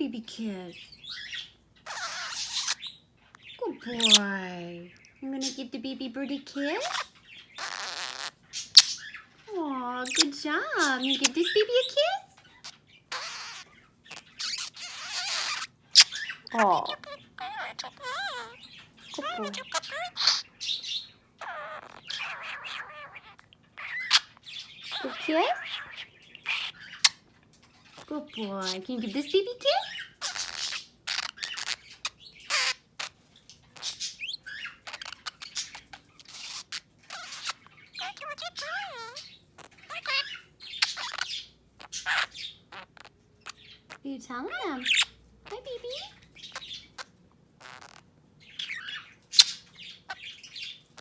baby kiss. Good boy. I'm gonna give the baby bird a kiss. Aw, good job. You give this baby a kiss? Aw. Good boy. Good kiss? Good boy. Can you give this baby a kiss? What are you telling him?